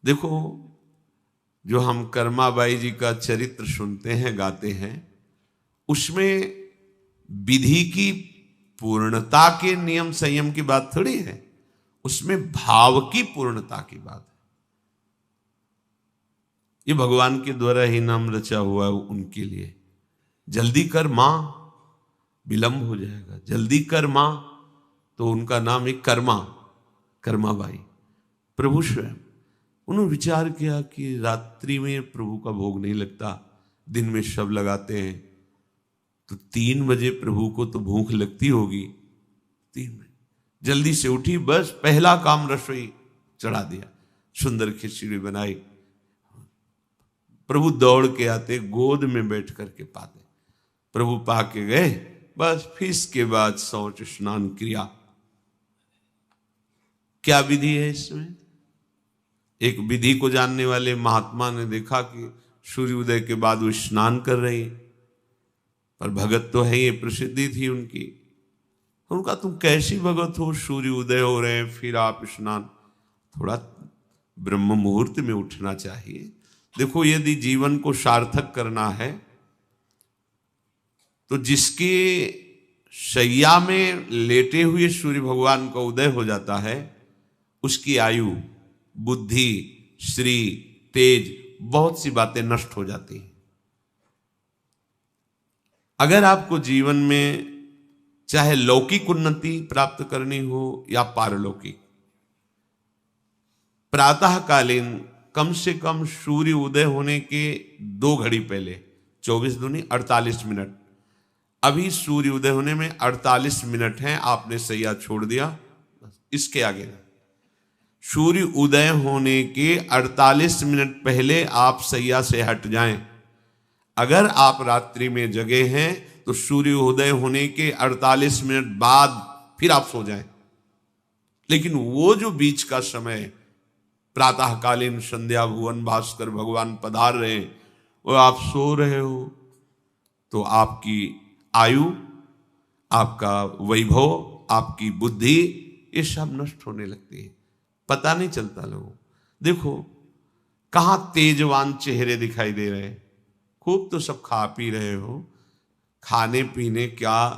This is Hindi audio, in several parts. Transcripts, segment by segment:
देखो, जो हम कर्माबाई जी का चरित्र सुनते हैं, गाते हैं, उसमें विधि की पूर्णता के नियम संयम की बात थोड़ी है, उसमें भाव की पूर्णता की बात है। ये भगवान के द्वारा ही नाम रचा हुआ है उनके लिए। जल्दी कर मां, विलंब हो जाएगा। जल्दी कर मां, तो उनका नाम एक कर्माबाई, प्रभु स्वयं। उन्होंने विचार किया कि रात्रि में प्रभु का भोग नहीं लगता, दिन में सब लगाते हैं, तो 3 बजे प्रभु को तो भूख लगती होगी। 3 बजे जल्दी से उठी, बस पहला काम रसोई चढ़ा दिया, सुंदर खिचड़ी बनाई। प्रभु दौड़ के आते, गोद में बैठ करके पाते, प्रभु पा के गए, बस फिर इसके बाद शौच स्नान क्रिया। क्या विधि है इसमें? एक विधि को जानने वाले महात्मा ने देखा कि सूर्योदय के बाद वो स्नान कर रही, पर भगत तो है, ये प्रसिद्धि थी उनकी। उनका तुम कैसी भगत हो, सूर्य उदय हो रहे हैं फिर आप स्नान? थोड़ा ब्रह्म मुहूर्त में उठना चाहिए। देखो, यदि जीवन को सार्थक करना है तो जिसके शैया में लेटे हुए सूर्य भगवान का उदय हो जाता है, उसकी आयु, बुद्धि, श्री, तेज, बहुत सी बातें नष्ट हो जाती हैं। अगर आपको जीवन में चाहे लौकिक उन्नति प्राप्त करनी हो या पारलौकिक, प्रातःकालीन कम से कम सूर्य उदय होने के 2 घड़ी पहले, 24 दूनी 48 मिनट, अभी सूर्य उदय होने में 48 मिनट हैं, आपने सैया छोड़ दिया, इसके आगे नहीं। सूर्य उदय होने के 48 मिनट पहले आप सैया से हट जाएं। अगर आप रात्रि में जगे हैं तो सूर्य उदय होने के 48 मिनट बाद फिर आप सो जाएं। लेकिन वो जो बीच का समय, प्रातःकालीन संध्या भुवन भास्कर भगवान पधार रहे हैं, वो आप सो रहे हो, तो आपकी आयु, आपका वैभव, आपकी बुद्धि, ये सब नष्ट होने लगती है, पता नहीं चलता लोगों। देखो, कहां तेजवान चेहरे दिखाई दे रहे हैं, खूब तो सब खा पी रहे हो, खाने पीने क्या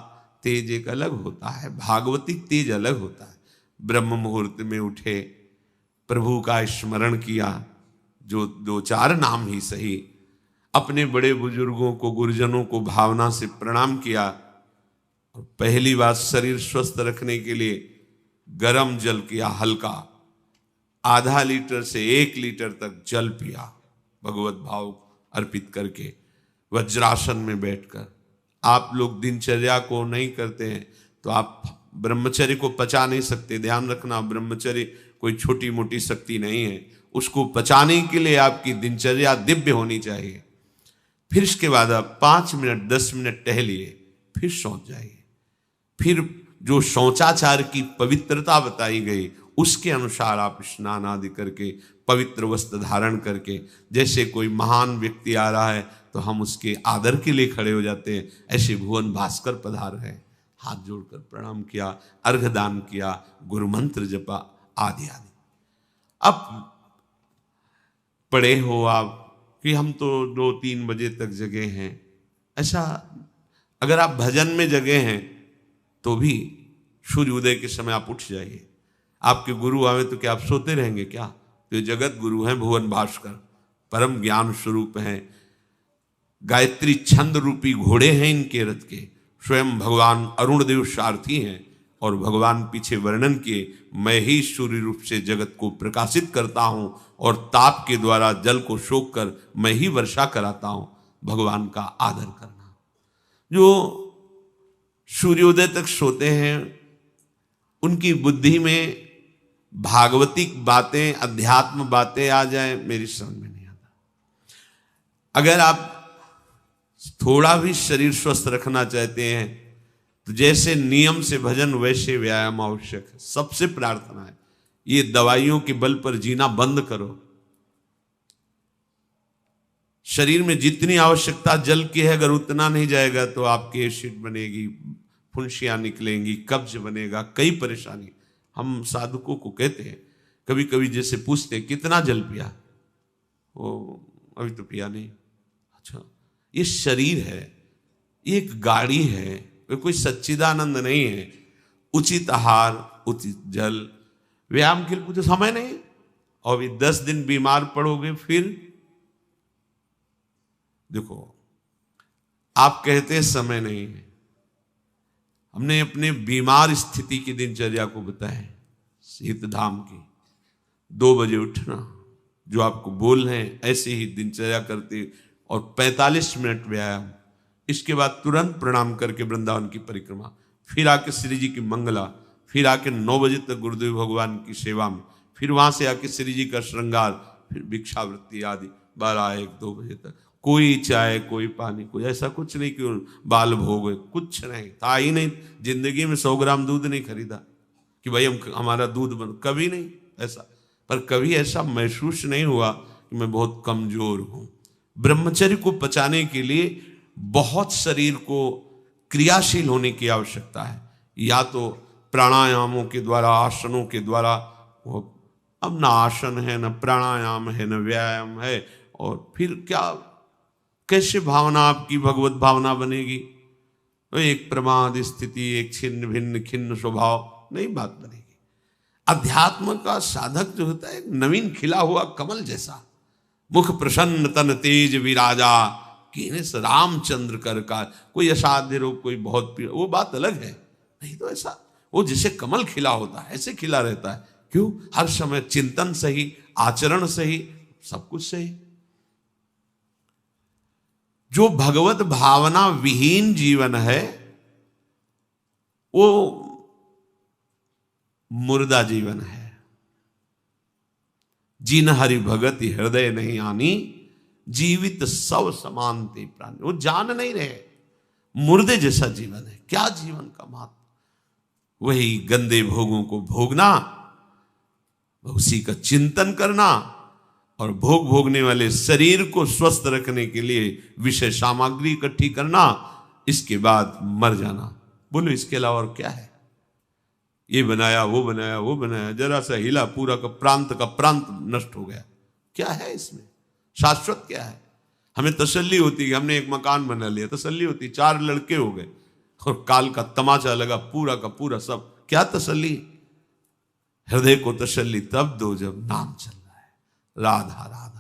तेज एक अलग होता है, भागवतिक तेज अलग होता है। ब्रह्म मुहूर्त में उठे, प्रभु का स्मरण किया, जो 2-4 नाम ही सही, अपने बड़े बुजुर्गों को, गुरुजनों को भावना से प्रणाम किया, और पहली बात शरीर स्वस्थ रखने के लिए गर्म जल किया, हल्का, आधा लीटर से 1 लीटर तक जल पिया, भगवत भाव अर्पित करके वज्रासन में बैठकर। आप लोग दिनचर्या को नहीं करते हैं तो आप ब्रह्मचर्य को पचा नहीं सकते। ध्यान रखना, ब्रह्मचर्य कोई छोटी मोटी शक्ति नहीं है, उसको पचाने के लिए आपकी दिनचर्या दिव्य होनी चाहिए। फिर इसके बाद आप 5 मिनट 10 मिनट टहलिए, फिर सो जाइए। फिर जो शौचाचार की पवित्रता बताई गई उसके अनुसार आप स्नान आदि करके, पवित्र वस्त्र धारण करके, जैसे कोई महान व्यक्ति आ रहा है तो हम उसके आदर के लिए खड़े हो जाते हैं, ऐसे भुवन भास्कर पधार रहे, हाथ जोड़कर प्रणाम किया, अर्घदान किया, गुरु मंत्र जपा आदि आदि। अब पड़े हो आप कि हम तो 2-3 बजे तक जगे हैं, ऐसा अगर आप भजन में जगे हैं तो भी सूर्य उदय के समय आप उठ जाइए। आपके गुरु आवे तो क्या आप सोते रहेंगे क्या? तो ये जगत गुरु हैं भुवन भास्कर, परम ज्ञान स्वरूप हैं, गायत्री छंद रूपी घोड़े हैं इनके रथ के, स्वयं भगवान अरुण देव सारथी हैं, और भगवान पीछे वर्णन किए, मैं ही सूर्य रूप से जगत को प्रकाशित करता हूं और ताप के द्वारा जल को सोख कर मैं ही वर्षा कराता हूं। भगवान का आदर करना। जो सूर्योदय तक सोते हैं उनकी बुद्धि में भागवतिक बातें, अध्यात्म बातें आ जाए, मेरी समझ में नहीं आता। अगर आप थोड़ा भी शरीर स्वस्थ रखना चाहते हैं तो जैसे नियम से भजन वैसे व्यायाम आवश्यक है। सबसे प्रार्थना है, ये दवाइयों के बल पर जीना बंद करो। शरीर में जितनी आवश्यकता जल की है, अगर उतना नहीं जाएगा तो आपकी एसिड बनेगी, फुंसियां निकलेंगी, कब्ज बनेगा, कई परेशानी। हम साधकों को कहते हैं कभी कभी जैसे पूछते कितना जल पिया, वो अभी तो पिया नहीं। अच्छा, ये शरीर है, ये एक गाड़ी है, ये कोई सच्चिदानंद नहीं है। उचित आहार, उचित जल, व्यायाम के लिए कुछ समय नहीं। और भी 10 दिन बीमार पड़ोगे फिर देखो, आप कहते हैं समय नहीं है। हमने अपने बीमार स्थिति की दिनचर्या को बताया, शीत धाम की 2 बजे उठना, जो आपको बोल रहे हैं ऐसे ही दिनचर्या करते, और 45 मिनट व्यायाम, इसके बाद तुरंत प्रणाम करके वृंदावन की परिक्रमा, फिर आके श्री जी की मंगला, फिर आके 9 बजे तक गुरुदेव भगवान की सेवा में, फिर वहां से आके श्री जी का श्रृंगार, फिर भिक्षावृत्ति आदि 12-1-2 बजे तक। कोई चाय, कोई पानी, कोई ऐसा कुछ नहीं कि बाल भोग, कुछ नहीं था ही नहीं। जिंदगी में 100 ग्राम दूध नहीं खरीदा कि भाई हमारा दूध बन, कभी नहीं ऐसा। पर कभी ऐसा महसूस नहीं हुआ कि मैं बहुत कमजोर हूं। ब्रह्मचर्य को पचाने के लिए बहुत शरीर को क्रियाशील होने की आवश्यकता है, या तो प्राणायामों के द्वारा, आसनों के द्वारा। अब ना आसन है, न प्राणायाम है, न व्यायाम है, और फिर क्या, कैसे भावना आपकी भगवत भावना बनेगी? तो एक प्रमाद स्थिति, एक छिन्न भिन्न खिन्न स्वभाव, नहीं बात बनेगी। अध्यात्म का साधक जो होता है, नवीन खिला हुआ कमल जैसा, मुख प्रसन्न तन तेज विराजा, कीनेस रामचंद्र कर का। कोई असाध्य रोग, कोई बहुत पीड़ा, वो बात अलग है। नहीं तो ऐसा वो जैसे कमल खिला होता है ऐसे खिला रहता है। क्यों? हर समय चिंतन सही, आचरण सही, सब कुछ सही। जो भगवत भावना विहीन जीवन है वो मुर्दा जीवन है। जिन हरि भगति हृदय नहीं आनी, जीवित सब समानते प्राणी। वो जान नहीं रहे, मुर्दे जैसा जीवन है। क्या जीवन का महत्व? वही गंदे भोगों को भोगना, उसी का चिंतन करना, और भोग भोगने वाले शरीर को स्वस्थ रखने के लिए विषय सामग्री इकट्ठी करना, इसके बाद मर जाना। बोलो इसके अलावा और क्या है? ये बनाया, वो बनाया, वो बनाया, जरा सा हिला, पूरा का प्रांत नष्ट हो गया। क्या है इसमें? शाश्वत क्या है? हमें तसल्ली होती है कि हमने एक मकान बना लिया, तसल्ली होती, 4 लड़के हो गए और काल का तमाचा लगा, पूरा का पूरा सब। क्या तसल्ली? हृदय को तसल्ली तब दो जब नाम चल रहा है, राधा राधा।